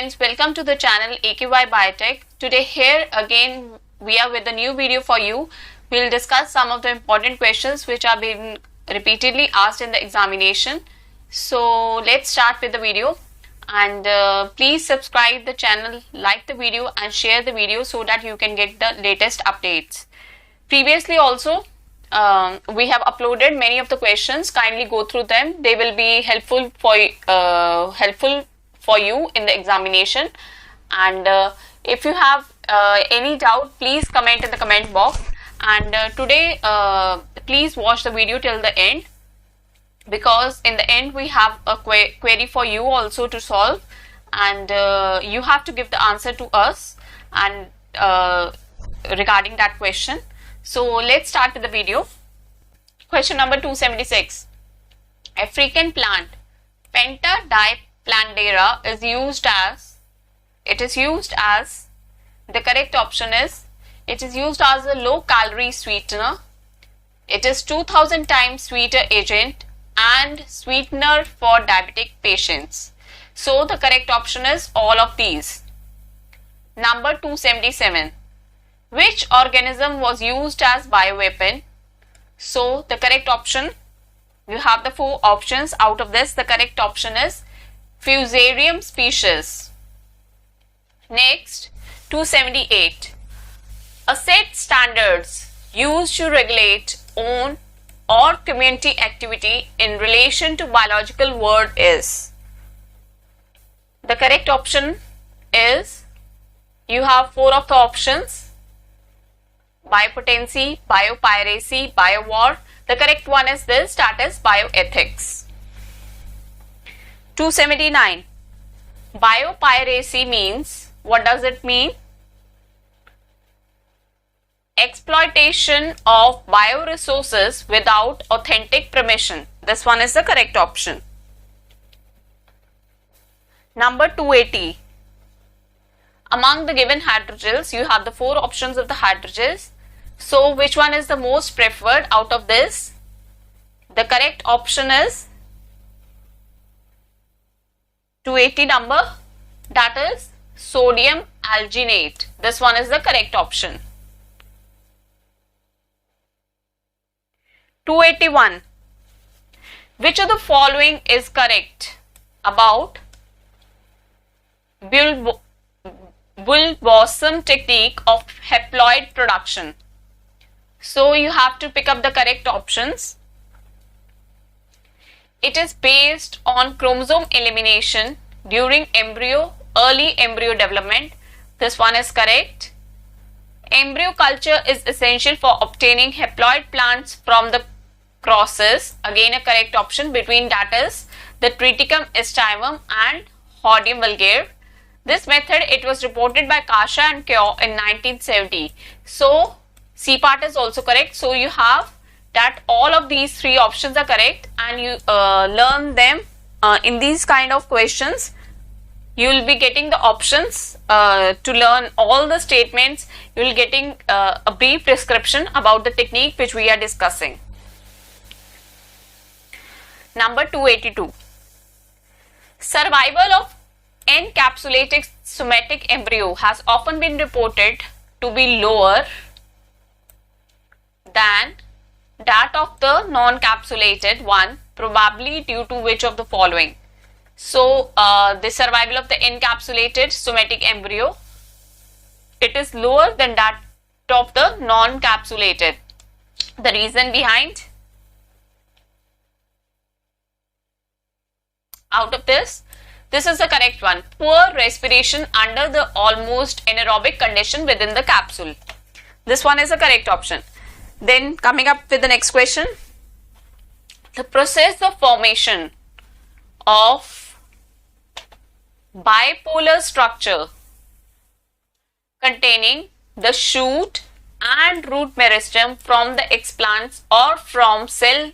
friends, welcome to the channel AQY Biotech. Today here again we are with a new video for you. We'll discuss some of the important questions which are being repeatedly asked in the examination. So let's start with the video, and please subscribe the channel, like the video and share the video so that you can get the latest updates. Previously also we have uploaded many of the questions. Kindly go through them. They will be helpful for you in the examination, and if you have any doubt, please comment in the comment box. And today please watch the video till the end, because in the end we have a query for you also to solve, and you have to give the answer to us and regarding that question. So let's start with the video. Question number 276. African plant Pentadiplandera is used as, the correct option is, it is used as a low calorie sweetener. It is 2000 times sweeter agent and sweetener for diabetic patients. So the correct option is all of these. Number 277. Which organism was used as bioweapon? So the correct option, you have the 4 options. Out of this, the correct option is Fusarium species. Next, 278. A set standards used to regulate own or community activity in relation to biological world is. The correct option is, you have 4 of the options: biopotency, biopiracy, biowar. The correct one is this, that is bioethics. 279. Biopiracy means, what does it mean? Exploitation of bioresources without authentic permission. This one is the correct option. Number 280. Among the given hydrogels, you have the 4 options of the hydrogels. So which one is the most preferred out of this? The correct option is 280 number, that is sodium alginate. This one is the correct option. 281. Which of the following is correct about bulbosum technique of haploid production? So you have to pick up the correct options. It is based on chromosome elimination during early embryo development. This one is correct. Embryo culture is essential for obtaining haploid plants from the crosses. Again a correct option between, that is the Triticum aestivum and Hordeum vulgare. This method, it was reported by Kasha and Kyo in 1970. So C part is also correct. So you have that all of these 3 options are correct, and you learn them in these kind of questions. You will be getting the options to learn all the statements. You will getting a brief description about the technique which we are discussing. Number 282. Survival of encapsulated somatic embryo has often been reported to be lower than that of the non-capsulated one, probably due to which of the following? So the survival of the encapsulated somatic embryo, it is lower than that of the non-capsulated. The reason behind? Out of this is the correct one: poor respiration under the almost anaerobic condition within the capsule. This one is the correct option. Then coming up with the next question. The process of formation of bipolar structure containing the shoot and root meristem from the explants or from cell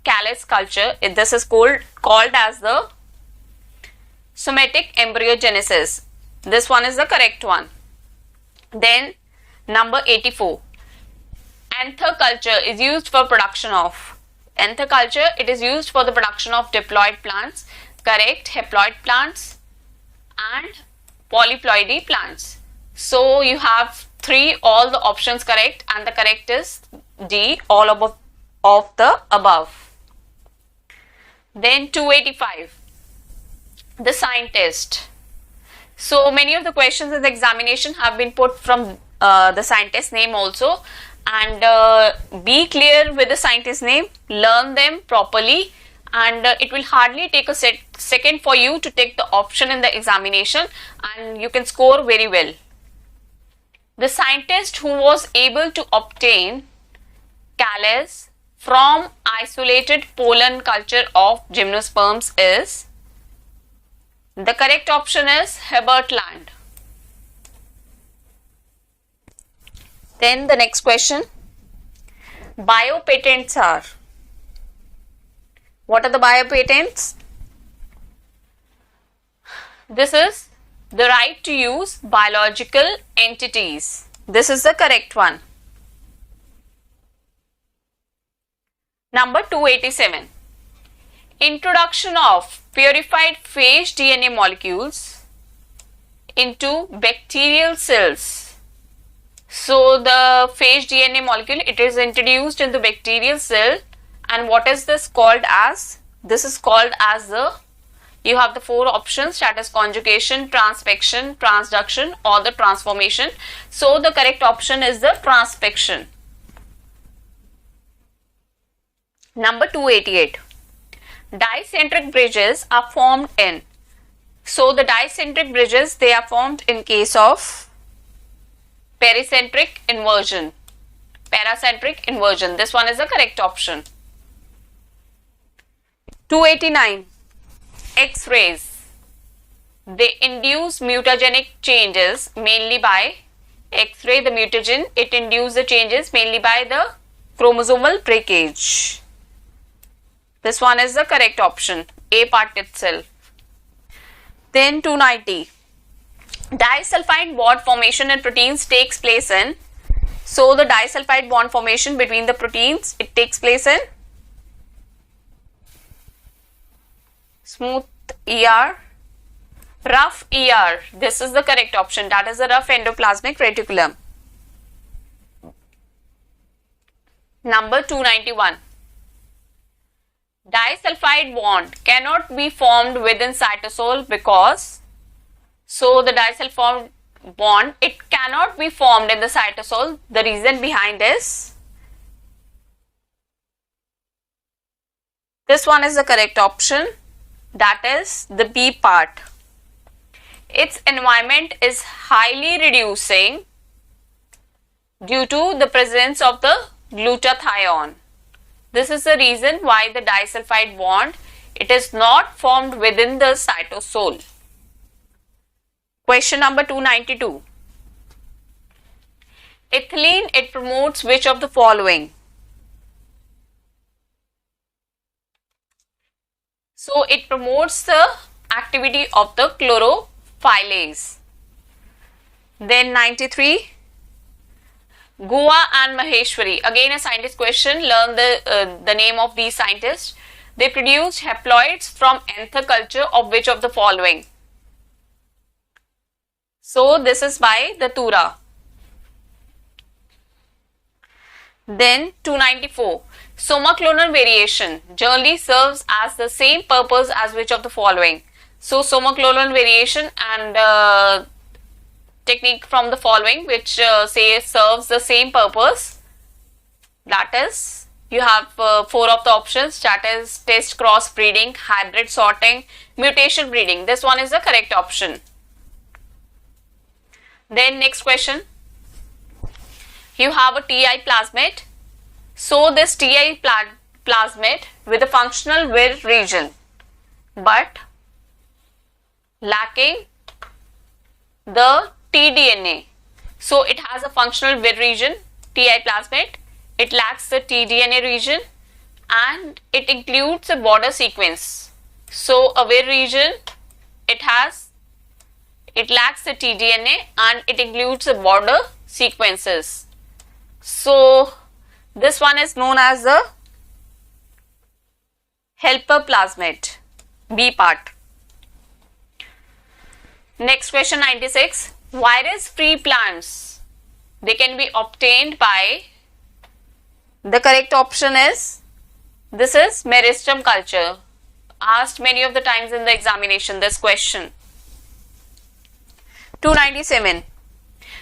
callus culture, this is called as the somatic embryogenesis. This one is the correct one. Then number 84. Anther culture is used for production of, it is used for the production of diploid plants. Correct, haploid plants. and polyploidy plants. So you have all the options correct, and the correct is D, all of the above. Then 285, the scientist. So many of the questions in the examination have been put from the scientist name also, and be clear with the scientist name, learn them properly, and it will hardly take a second for you to take the option in the examination, and you can score very well. The scientist who was able to obtain calyx from isolated pollen culture of gymnosperms is, the correct option is Herbert Land. Then the next question, biopatents are. What are the biopatents? This is the right to use biological entities. This is the correct one. Number 287. Introduction of purified phage DNA molecules into bacterial cells. So the phage DNA molecule, it is introduced into bacterial cell, and what is this called as? This is called as the, you have the four options, that is conjugation, transfection, transduction, or the transformation. So the correct option is the transfection. Number 288. Dicentric bridges are formed in. So the dicentric bridges, they are formed in case of pericentric inversion, paracentric inversion. This one is the correct option. 289. X-rays. They induce mutagenic changes mainly by X-ray. The mutagen, it induces the changes mainly by the chromosomal breakage. This one is the correct option, A part itself. Then 290. Disulfide bond formation in proteins takes place in. So the disulfide bond formation between the proteins, it takes place in smooth ER, rough ER. This is the correct option, that is the rough endoplasmic reticulum. Number 291. Disulfide bond cannot be formed within cytosol because, so the disulfide bond, it cannot be formed in the cytosol. The reason behind is, this one is the correct option, that is the B part. Its environment is highly reducing due to the presence of the glutathione. This is the reason why the disulfide bond, it is not formed within the cytosol. Question number 292. Ethylene, it promotes which of the following? So it promotes the activity of the chlorophylase. Then 93. Guha and Maheshwari, again a scientist question, learn the name of these scientists. They produced haploids from anther culture of which of the following? So this is by the Tura. Then 294. Somaclonal variation generally serves as the same purpose as which of the following? So somaclonal variation and technique from the following which say serves the same purpose, that is, you have four of the options, that is test cross breeding, hybrid sorting, mutation breeding. This one is the correct option. Then next question, you have a TI plasmid. So this TI plasmid with a functional Vir region but lacking the tDNA. So it has a functional Vir region, TI plasmid, it lacks the tDNA region and it includes a border sequence. So a Vir region, it lacks the tDNA and it includes the border sequences. So this one is known as the helper plasmid, B part. Next question 96. Virus-free plants, they can be obtained by, the correct option is, this is meristem culture. Asked many of the times in the examination this question. 297.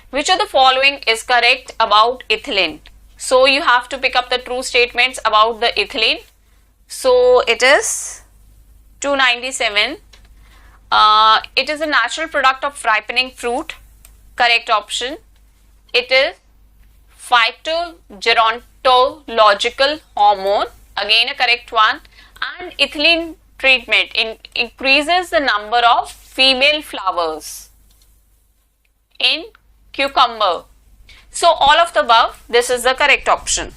Which of the following is correct about ethylene? So you have to pick up the true statements about the ethylene. So it is 297. It is a natural product of ripening fruit. Correct option. It is phytogerontological hormone. Again a correct one. And ethylene treatment increases the number of female flowers in cucumber. So all of the above, this is the correct option.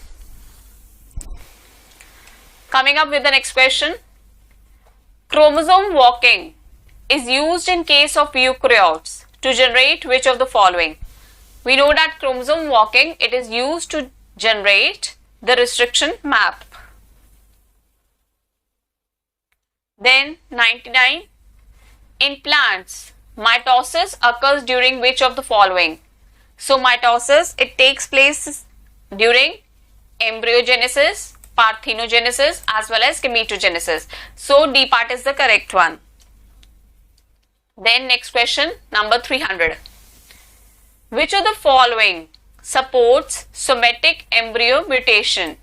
Coming up with the next question. Chromosome walking is used in case of eukaryotes to generate which of the following? We know that chromosome walking, it is used to generate the restriction map. Then 99. In plants, mitosis occurs during which of the following? So mitosis, it takes place during embryogenesis, parthenogenesis as well as gametogenesis. So D part is the correct one. Then next question, number 300. Which of the following supports somatic embryo mutation?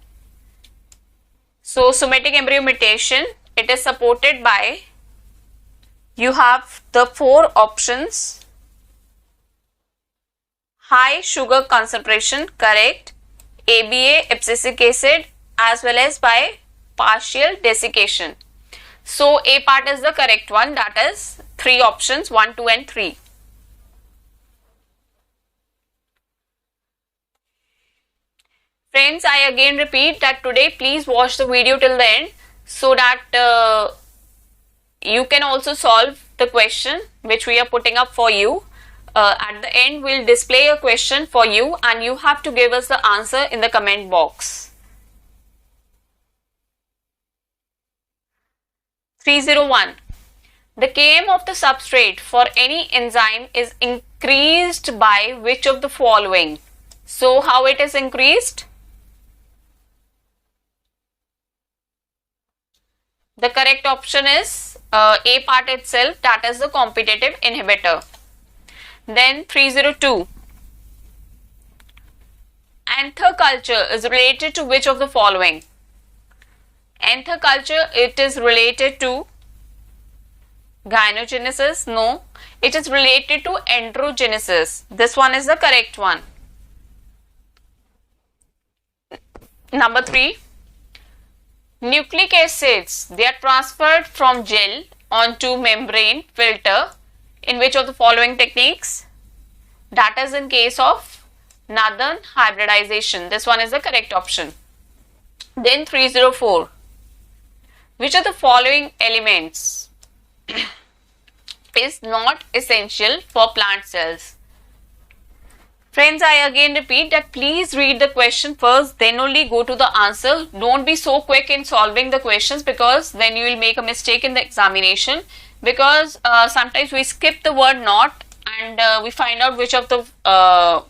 So somatic embryo mutation, it is supported by, you have the 4 options. High sugar concentration, correct. ABA, abscisic acid, as well as by partial desiccation. So A part is the correct one, that is 3 options, 1, 2 and 3. Friends, I again repeat that today please watch the video till the end so that you can also solve the question which we are putting up for you. At the end, we'll display a question for you and you have to give us the answer in the comment box. 301. The Km of the substrate for any enzyme is increased by which of the following? So, how it is increased? The correct option is A part itself, that is the competitive inhibitor. Then 302. Anther culture is related to which of the following? Anther culture, it is related to gynogenesis. No, it is related to androgenesis. This one is the correct one. Number 3. Nucleic acids, they are transferred from gel onto membrane filter in which of the following techniques? That is in case of Nathan hybridization. This one is the correct option. Then 304. Which of the following elements is not essential for plant cells? Friends, I again repeat that please read the question first, then only go to the answer. Don't be so quick in solving the questions because then you will make a mistake in the examination. Because sometimes we skip the word not and we find out which of the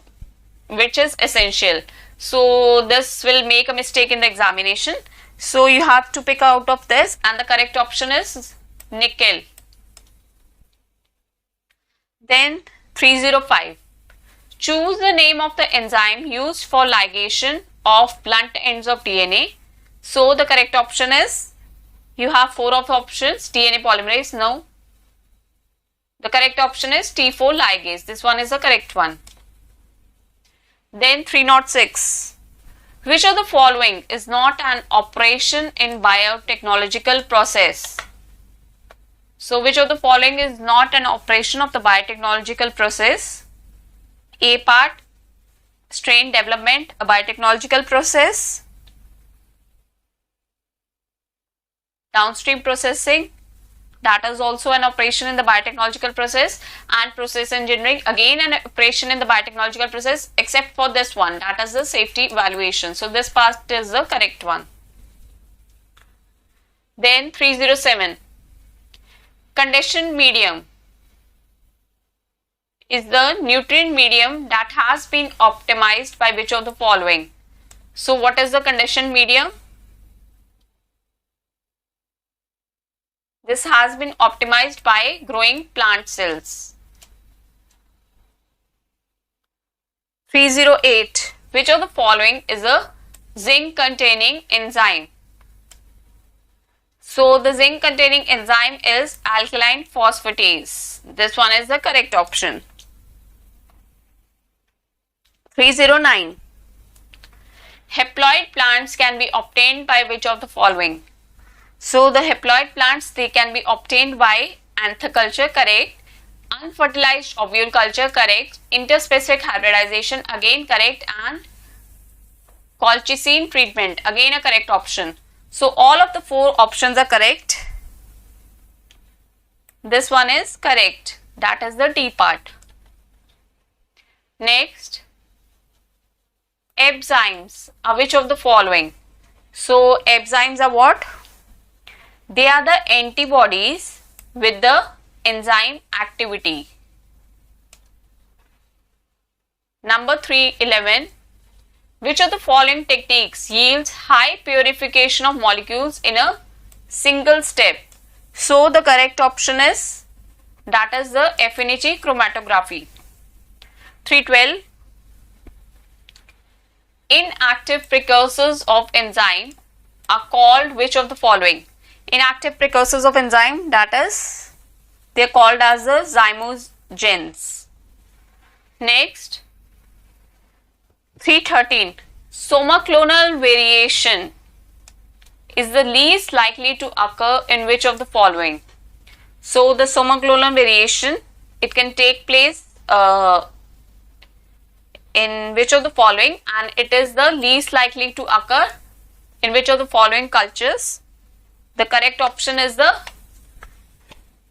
which is essential. So this will make a mistake in the examination. So you have to pick out of this and the correct option is nickel. Then 305. Choose the name of the enzyme used for ligation of blunt ends of DNA. So the correct option is, you have 4 of options. DNA polymerase, no. The correct option is T4 ligase. This one is the correct one. Then 306. Which of the following is not an operation in biotechnological process? So which of the following is not an operation of the biotechnological process? A part, strain development, a biotechnological process. Downstream processing, that is also an operation in the biotechnological process. And process engineering, again an operation in the biotechnological process, except for this one, that is the safety evaluation. So this part is the correct one. Then 307. Conditioned medium is the nutrient medium that has been optimized by which of the following? So what is the conditioned medium? This has been optimized by growing plant cells. 308. Which of the following is a zinc containing enzyme? So the zinc containing enzyme is alkaline phosphatase. This one is the correct option. 309. Haploid plants can be obtained by which of the following? So the haploid plants, they can be obtained by anthoculture, correct. Unfertilized ovule culture, correct. Interspecific hybridization, again correct. And colchicine treatment, again a correct option. So all of the four options are correct. This one is correct. That is the D part. Next, enzymes are which of the following? So enzymes are what? They are the antibodies with the enzyme activity. Number 311. Which of the following techniques yields high purification of molecules in a single step? So the correct option is, that is the affinity chromatography. 312. Inactive precursors of enzyme are called which of the following? Inactive precursors of enzyme, that is, they are called as the zymogens. Next, 313. Somaclonal variation is the least likely to occur in which of the following? So the somaclonal variation, it can take place in which of the following, and it is the least likely to occur in which of the following cultures? The correct option is the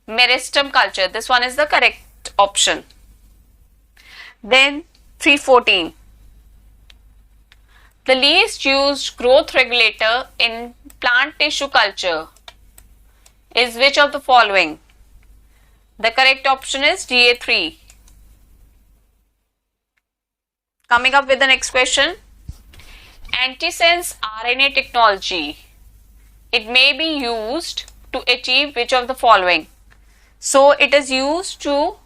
meristem culture. This one is the correct option. Then 314. The least used growth regulator in plant tissue culture is which of the following? The correct option is DA3. Coming up with the next question. Antisense RNA technology, it may be used to achieve which of the following? So it is used to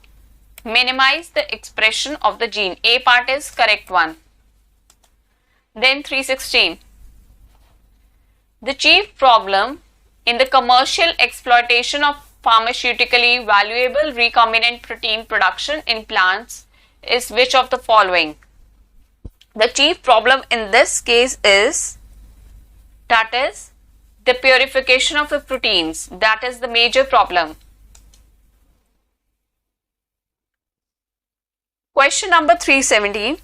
minimize the expression of the gene. A part is correct one. Then 316. The chief problem in the commercial exploitation of pharmaceutically valuable recombinant protein production in plants is which of the following? The chief problem in this case is, that is, the purification of the proteins. That is the major problem. Question number 317.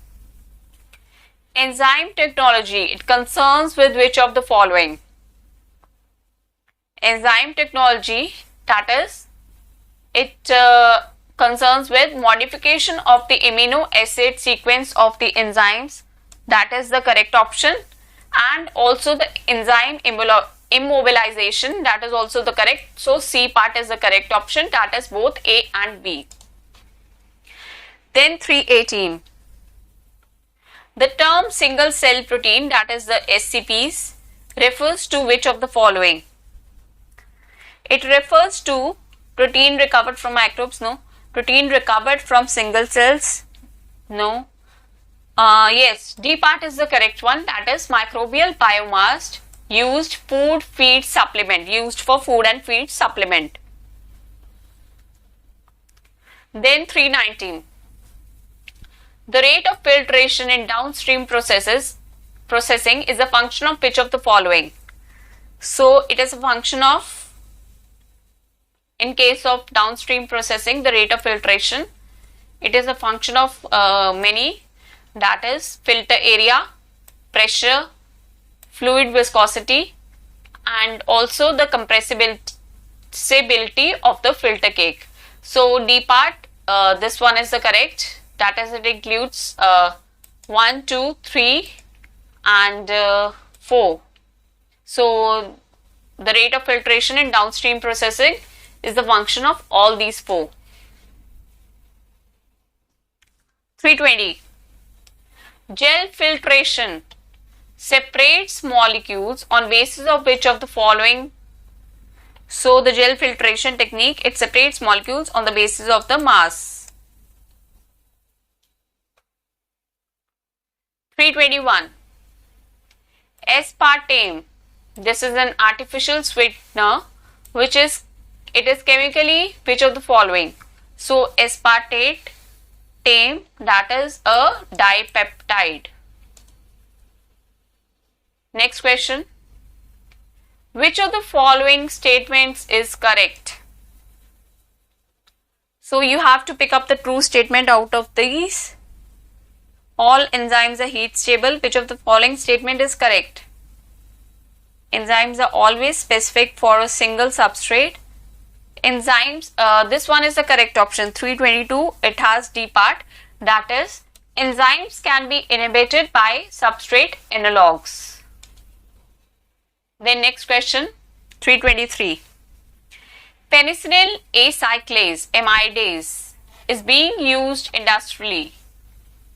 Enzyme technology, it concerns with which of the following? Enzyme technology, that is, it concerns with modification of the amino acid sequence of the enzymes. That is the correct option. And also the enzyme immobilization, that is also the correct. So C part is the correct option. That is both A and B. Then 318. The term single cell protein, that is the SCPs, refers to which of the following? It refers to protein recovered from microbes, no. Protein recovered from single cells, no. Yes, D part is the correct one, that is microbial biomass used food feed supplement, used for food and feed supplement. Then 319. The rate of filtration in downstream processing is a function of which of the following? So it is a function of, in case of downstream processing, the rate of filtration, it is a function of many, that is filter area, pressure, fluid viscosity, and also the compressibility of the filter cake. So D part, this one is the correct. That is, it includes 1, 2, 3 and 4. So the rate of filtration in downstream processing is the function of all these 4. 320. Gel filtration separates molecules on basis of which of the following? So the gel filtration technique, it separates molecules on the basis of the mass. 321. Aspartame. This is an artificial sweetener which is chemically which of the following? So aspartate, that is a dipeptide. Next question. Which of the following statements is correct? So you have to pick up the true statement out of these. All enzymes are heat stable. Which of the following statement is correct? Enzymes are always specific for a single substrate. Enzymes, this one is the correct option. 322, it has D part. That is, enzymes can be inhibited by substrate analogues. Then next question, 323. Penicillin acyclase, amidase, is being used industrially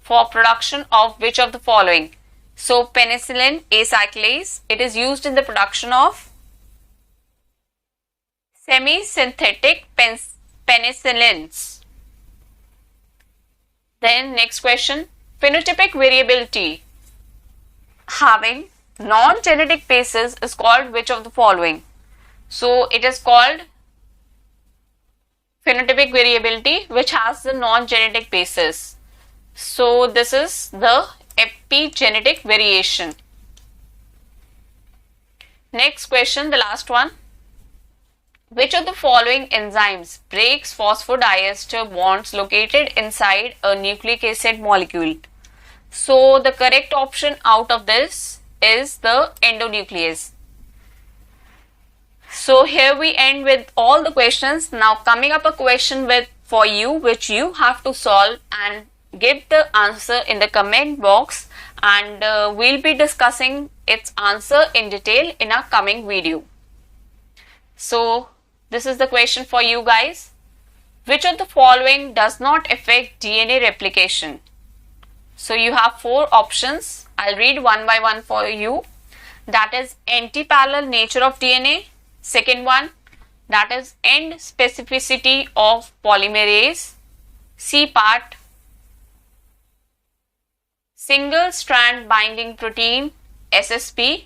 for production of which of the following? So penicillin acyclase, it is used in the production of semi-synthetic penicillins. Then next question, phenotypic variability having non-genetic basis is called which of the following? So it is called phenotypic variability which has the non-genetic basis. So this is the epigenetic variation. Next question, the last one. Which of the following enzymes breaks phosphodiester bonds located inside a nucleic acid molecule? So the correct option out of this is the endonuclease. So here we end with all the questions. Now coming up a question for you which you have to solve and give the answer in the comment box, and we'll be discussing its answer in detail in our coming video. So this is the question for you guys. Which of the following does not affect DNA replication? So you have 4 options. I'll read one by one for you. That is anti-parallel nature of DNA. Second one, that is end specificity of polymerase. C part, single strand binding protein, SSP,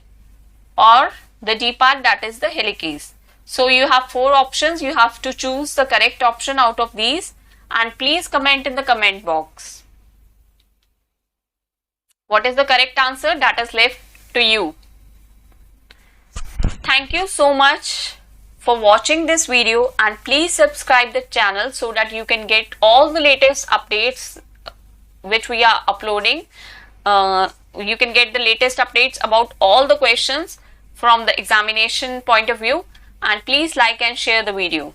or the D part, that is the helicase. So you have 4 options. You have to choose the correct option out of these, and please comment in the comment box. What is the correct answer? That is left to you. Thank you so much for watching this video, and please subscribe the channel so that you can get all the latest updates which we are uploading. You can get the latest updates about all the questions from the examination point of view, and please like and share the video.